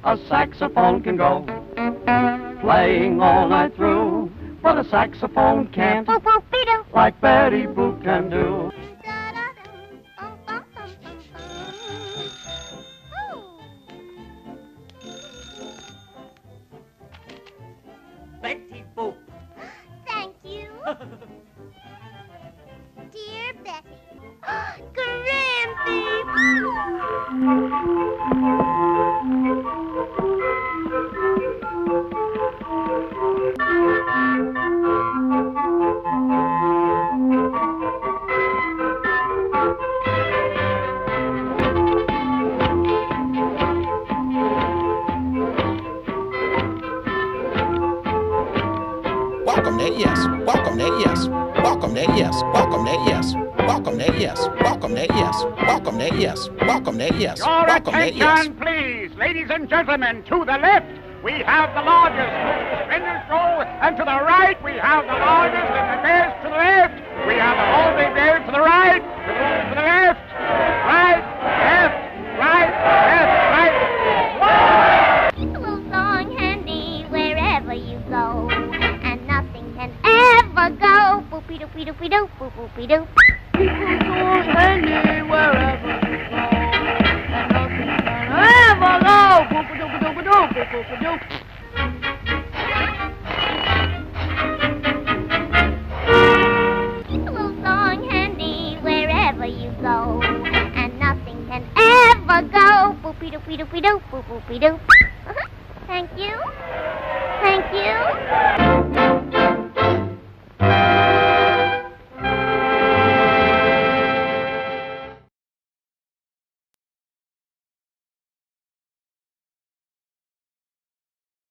a saxophone can go, playing all night through, but a saxophone can't, like Betty Boop can do. Betty Boop. Thank you. Dear Betty. Grampy. Welcome to AES. Welcome to AES. Welcome to AES. Welcome to AES. Welcome to AES. Welcome to AES. Welcome to AES. Welcome to AES. Your Welcome to AES. attention, please, ladies and gentlemen. To the left, we have the largest suspenders roll, and to the right, we have the largest and the best. To the left, we have the holding bear. To the right, to the left, right, left, right, left, right. A little song handy wherever you go, and nothing can ever go. Boopy doopy doopy doop, boop boopy doop. Song handy wherever you go, and nothing can ever go. Boopy doopy doopy doop, boop boopy doop. A little song handy wherever you go, and nothing can ever go. Boopy doopy doopy doop, boop boopy doop. Thank you. Thank you.